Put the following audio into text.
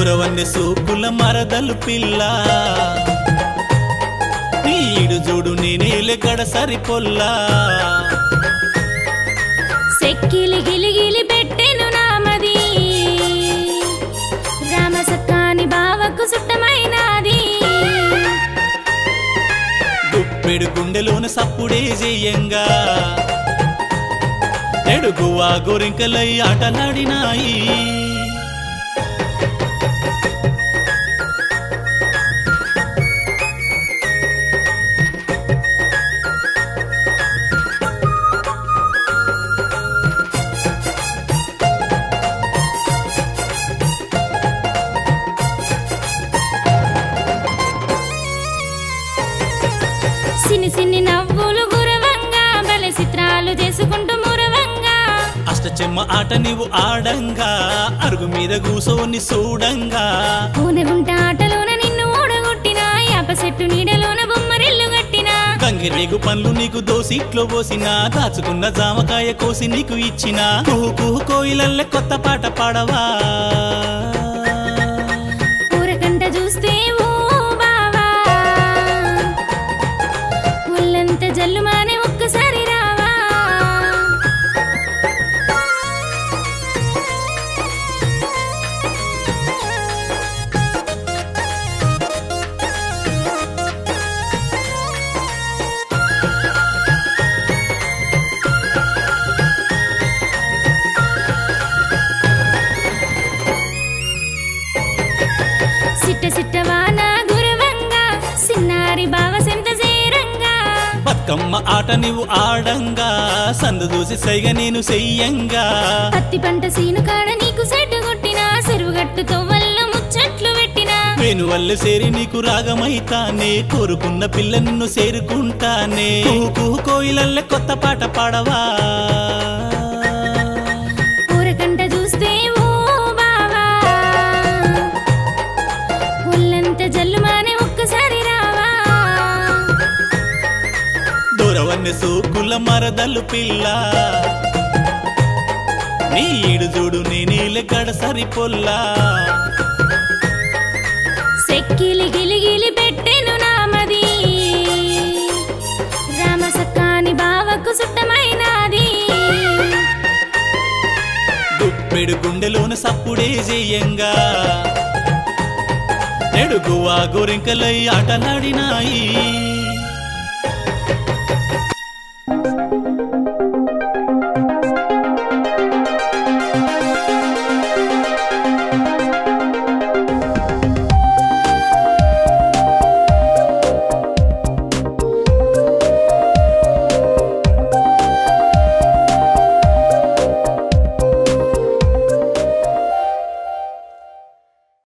దొరవన్నె సూకుల మరదలు పిల్ల నీడు చూడు నేనేలే గడసరి పొల్లా సెక్కిలి గిలిగిలి పెట్టెను నామది రామసక్కాని బావకు సుట్టమైనాది గుప్పెడు గుండెలోన సప్పుడే జేయంగా ఎడుగువా గోరింకలై ఆటలాడినాయి సిన్ని సిన్ని నవ్వులు గురవంగా బలె చిత్రాలు చేసుకుంటూ మురవంగా అష్టచెమ్మ ఆట నీవు ఆడంగా అరుగు మీద కూసోని చూడంగా పూనగుంట ఆటలోన నిన్ను ఓడగొట్టిన యాప చెట్టు నీడలోన బొమ్మరిల్లు గట్టిన గంగిరేగు పండ్లు నీకు దోసిట్లో పోసిన దాచుకున్న జామకాయ కోసి నీకు ఇచ్చిన కుహు కుహు కోయిలల్లె కొత్త పాట పాడవా ఊరకంట చూస్తే ఓ బావా ఒళ్ళంత జల్లుమానే ఒక్కసారి రావా సిట్ట సిట్టవాన గురవంగా సిన్నారి బావ సెంత చేరంగా బతుకమ్మ ఆట నీవు ఆడంగా సందు దూసి సైగ నేను చెయ్యంగా పత్తి పంట సీను కాడ నీకు సెడ్డు కొట్టిన చెరువుగట్టు తొవ్వల్ల ముచ్చట్లు పెట్టిన వేణువల్లె సేరి నీకు రాగమైతానే కోరుకున్న పిల్ల నిన్ను చేరుకుంటానే కుహు కుహు కోయిలల్లె కొత్త పాట పాడవా ఊరకంట చూస్తే ఓ బావా ఒళ్ళంత జల్లుమానే ఒక్కసారి రావా దొరవన్నె సూకుల మరదలు పిల్ల నీడు చూడు నేనేలే గడసరి పొల్లా సెక్కిలి గిలిగిలి పెట్టెను నామది రామసక్కాని బావకు సుట్టమైనాది గుప్పెడు గుండెలోన సప్పుడే జేయంగా ఎడుగువా గోరింకలై ఆటలాడినాయి